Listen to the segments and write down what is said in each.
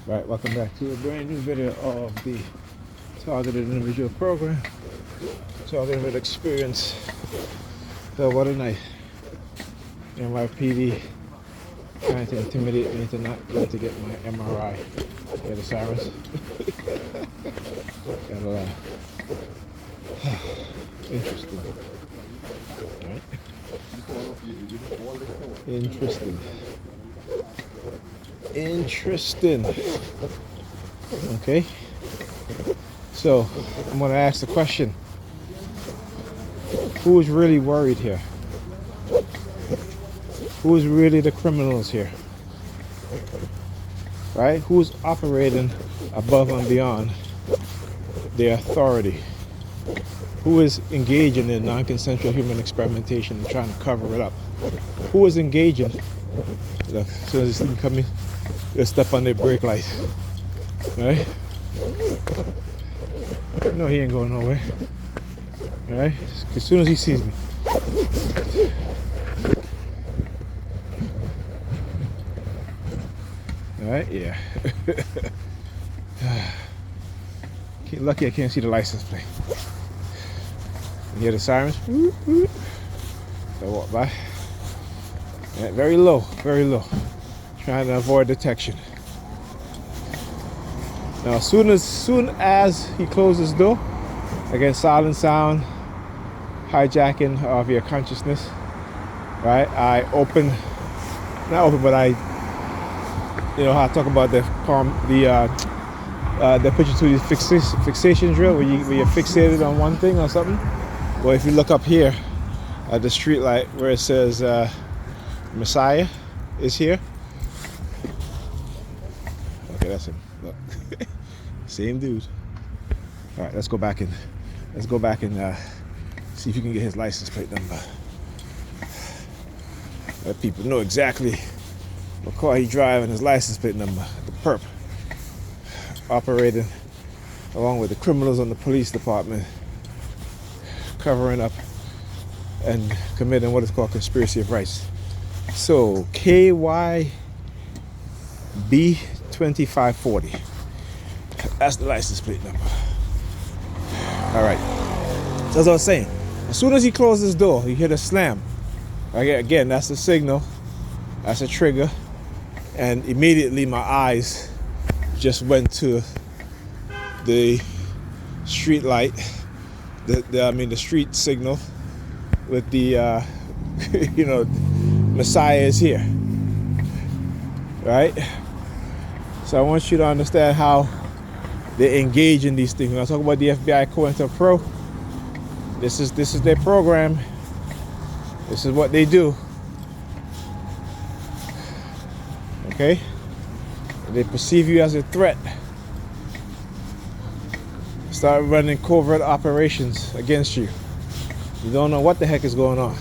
Right, welcome back to a brand new video of the Targeted Individual Program. Targeted with experience. So what a night. NYPD trying to intimidate me to not go to get my MRI. Hear the sirens? Gotta laugh. Interesting. Right? Interesting. Interesting. Okay. So I'm gonna ask the question. Who's really worried here? Who's really the criminals here? Right? Who's operating above and beyond their authority? Who is engaging in non-consensual human experimentation and trying to cover it up? Who is engaging? Look, as soon as this thing come in, they'll step on their brake light. Right? No, he ain't going nowhere. Right? As soon as he sees me. Alright, yeah. Lucky I can't see the license plate. You hear the sirens? So I walk by. Right, very low, very low. Trying to avoid detection. Now, as soon as he closes the door, again, silent sound, hijacking of your consciousness. Right? I open, not open, but I, how I talk about they put you through the fixation drill where you're fixated on one thing or something. Well, if you look up here at the street light where it says Messiah is here. Okay, that's him. Look. Same dude. All right, let's go back and see if you can get his license plate number. Let people know exactly what car he driving, his license plate number. The perp operating along with the criminals on the police department, covering up and committing what is called conspiracy of rights. So KYB 2540. That's the license plate number. All right. So as I was saying, as soon as he closes his door, you hear the slam. Again, that's the signal. That's a trigger. And immediately my eyes just went to the street light, the street signal with the, Messiah is here. Right? So I want you to understand how they engage in these things. When I talk about the FBI COINTELPRO, this is their program. This is what they do. Okay? They perceive you as a threat. Start running covert operations against you. You don't know what the heck is going on.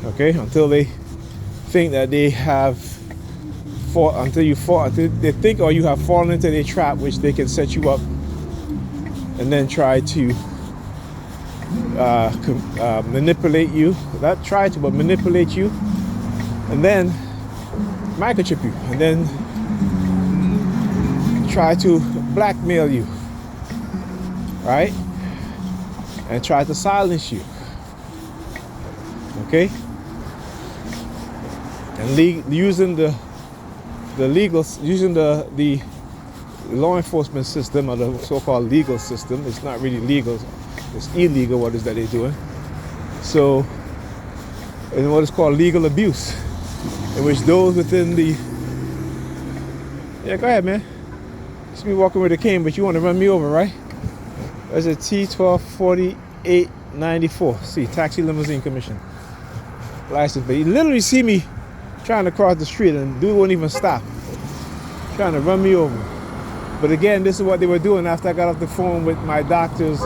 Okay? Until they think that they have until they think or you have fallen into their trap, which they can set you up and then try to manipulate you. Not try to, but manipulate you, and then microchip you, and then try to blackmail you, right? And try to silence you. Okay? And using the law enforcement system, or the so-called legal system. It's not really legal, it's illegal what is that they're doing. So, and what is called legal abuse, in which those within the, go ahead, man. Just be walking with a cane, but you want to run me over, right? There's a T124894. See, taxi limousine commission license. But you literally see me trying to cross the street and dude won't even stop, trying to run me over. But again, this is what they were doing after I got off the phone with my doctor's,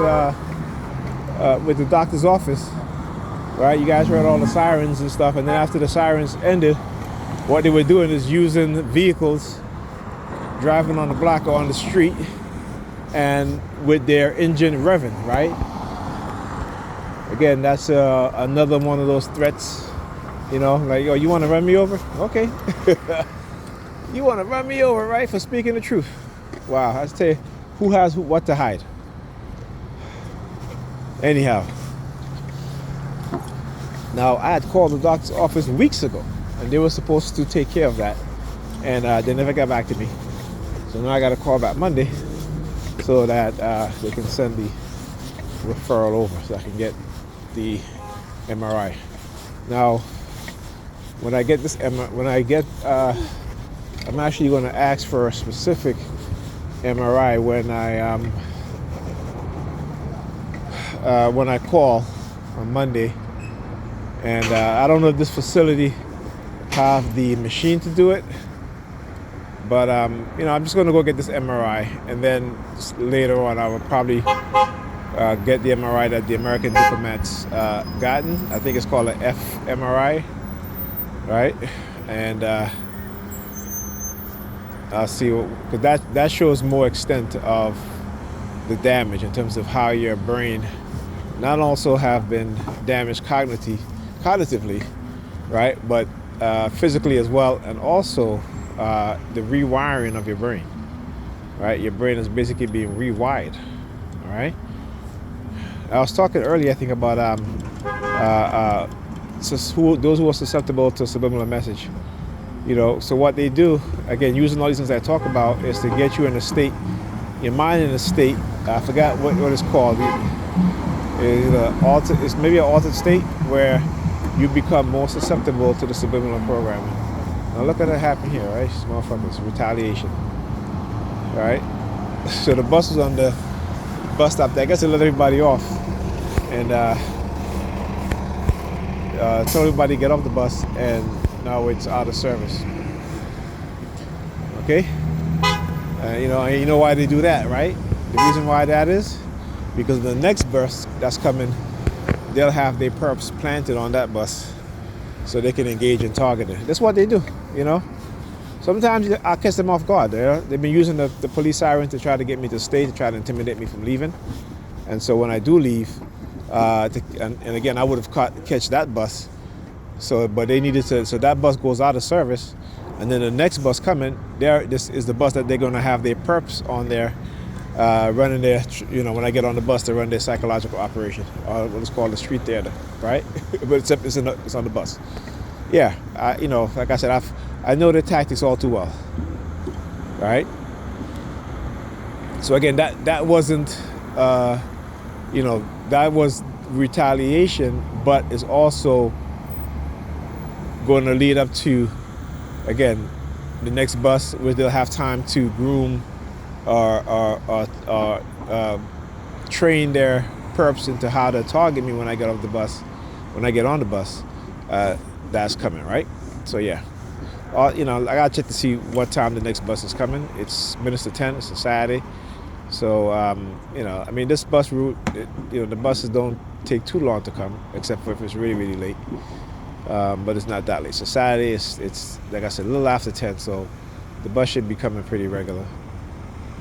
with the doctor's office. Right, you guys heard all the sirens and stuff, and then after the sirens ended, what they were doing is using vehicles, driving on the block or on the street, and with their engine revving, right? Again, that's another one of those threats. Like, oh, you want to run me over? Okay. You want to run me over, right, for speaking the truth? Wow, I tell you, who has what to hide? Anyhow, now I had called the doctor's office weeks ago, and they were supposed to take care of that, and they never got back to me. So now I got to call back Monday so that they can send the referral over so I can get the MRI. Now, when I get this, I'm actually going to ask for a specific MRI when I call on Monday, and I don't know if this facility have the machine to do it, but I'm just going to go get this MRI, and then later on I will probably get the MRI that the American diplomats gotten. I think it's called an fMRI, right? And I'll see, because that shows more extent of the damage in terms of how your brain not also have been damaged cognitively, right, but physically as well, and also the rewiring of your brain, right? Your brain is basically being rewired, all right? I was talking earlier, I think, about those who are susceptible to subliminal message. So what they do, again, using all these things I talk about, is to get you in a state, your mind in a state, I forgot what it's called. It's maybe an altered state where you become more susceptible to the subliminal programming. Now look at what happened here, right? These motherfuckers, retaliation, right? So the bus was on the bus stop there. I guess they let everybody off and told everybody to get off the bus, and now it's out of service. Okay? And you know why they do that, right? The reason why that is because the next bus that's coming, they'll have their perps planted on that bus so they can engage in targeting. That's what they do, Sometimes I catch them off guard. They've been using the police siren to try to get me to stay, to try to intimidate me from leaving. And so when I do leave, and again, I would have catch that bus. But they needed to, so that bus goes out of service, and then the next bus coming, this is the bus that they're going to have their perps on there, running their, when I get on the bus, they run their psychological operation, or what is called the street theater, right? But it's on the bus. Yeah, like I said, I know their tactics all too well, right? So again, that wasn't, that was retaliation, but it's also going to lead up to, again, the next bus where they'll have time to groom or train their perps into how to target me when I get on the bus. That's coming, right? So yeah, I gotta check to see what time the next bus is coming. It's minutes to 10. It's a Saturday, so this bus route, the buses don't take too long to come, except for if it's really, really late. But it's not that late. So Saturday, it's like I said, a little after 10, so the bus should be coming pretty regular.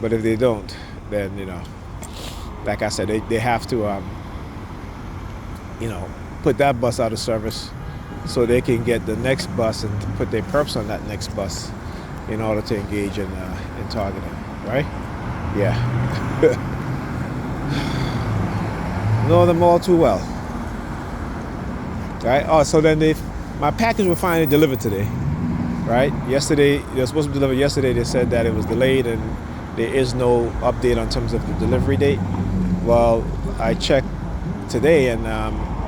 But if they don't, then, like I said, they have to, put that bus out of service so they can get the next bus and put their perps on that next bus in order to engage in targeting, right? Yeah. Know them all too well. Right? Oh, so then my package was finally delivered today, right? Yesterday, it was supposed to be delivered yesterday. They said that it was delayed and there is no update on terms of the delivery date. Well, I checked today and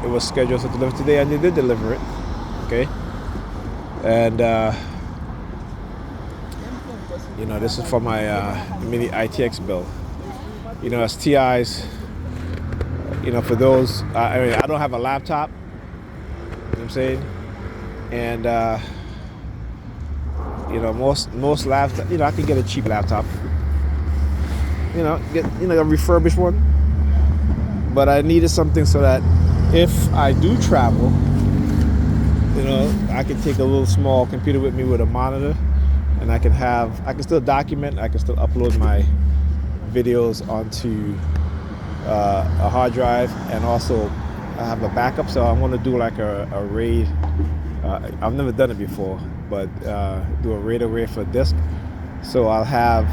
it was scheduled to deliver today, and they did deliver it. Okay? And, this is for my mini ITX bill. As TIs, for those, I don't have a laptop. You know what I'm saying? And most laptops, I can get a cheap laptop. Get a refurbished one. But I needed something so that if I do travel, I can take a little small computer with me with a monitor, and I can still document, I can still upload my videos onto a hard drive, and also I have a backup. So I want to do like a RAID. I've never done it before, but do a RAID array for disk. So I'll have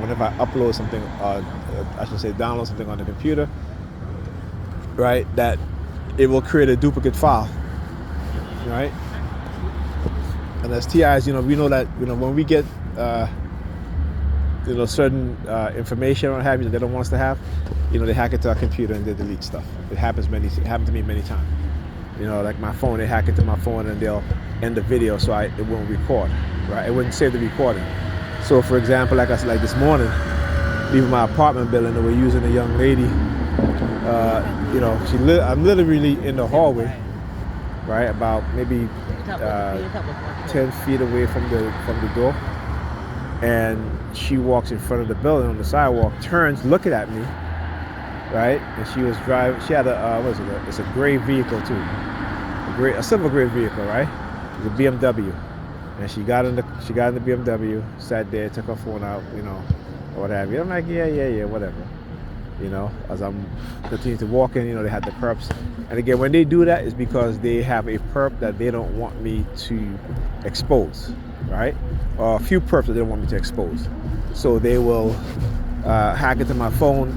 whenever I upload something, I should say download something on the computer, right? That it will create a duplicate file, right? And as TIs, we know that when we get certain information or have they don't want us to have, they hack into our computer and they delete stuff. It happened to me many times. Like my phone, they hack into my phone and they'll end the video so it won't record, right? It wouldn't save the recording. So for example, like I said, like this morning, leaving my apartment building, they were using a young lady. I'm literally in the hallway, right, about maybe 10 feet away from the door, and she walks in front of the building on the sidewalk, turns, looking at me, right, and she was driving. She had it's a gray vehicle too, a silver gray vehicle, right? It's a BMW, and she got in the BMW, sat there, took her phone out, or what have you. I'm like, yeah, whatever. As I'm continuing to walk in, they had the perps. And again, when they do that, it's because they have a perp that they don't want me to expose, right? Or a few perps that they don't want me to expose. So they will hack into my phone,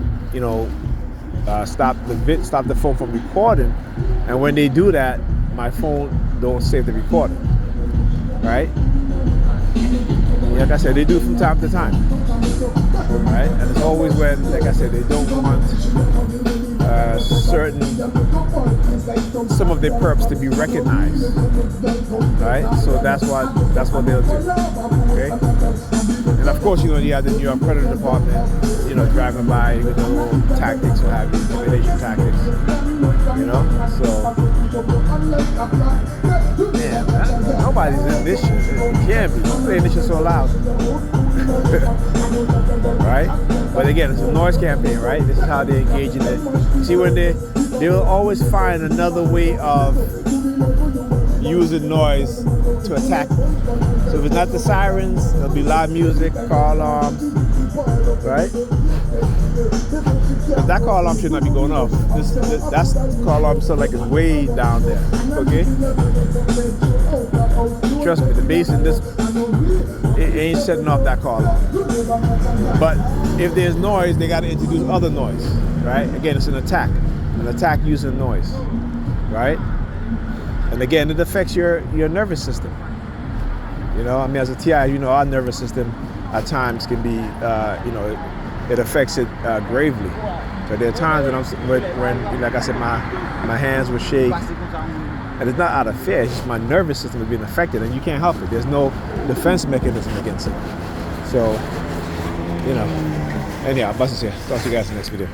stop the phone from recording. And when they do that, my phone don't save the recording, right? Like I said, they do it from time to time, right? And it's always when, like I said, they don't want some of their perps to be recognized, right? So that's what they'll do, okay? And of course, you have the New York Credit Department, driving by with their little tactics or have intimidation tactics, So, man, nobody's in this shit. It can't be. I'm playing this shit so loud. Right? But again, it's a noise campaign, right? This is how they engage in it. See, when they will always find another way of using noise to attack you. So if it's not the sirens, there'll be loud music, car alarms, right? But that car alarm should not be going off. That's car alarm sound like it's way down there. Okay? Trust me, the bass in this, it ain't setting off that car alarm. But if there's noise, they got to introduce other noise, right? Again, it's an attack using noise, right? And again, it affects your nervous system. As a TI, our nervous system at times can be, it affects it gravely. So there are times when like I said, my hands will shake, and it's not out of fear. It's just my nervous system is being affected, and you can't help it. There's no defense mechanism against it. So, anyhow, Buster's here. Talk to you guys in the next video.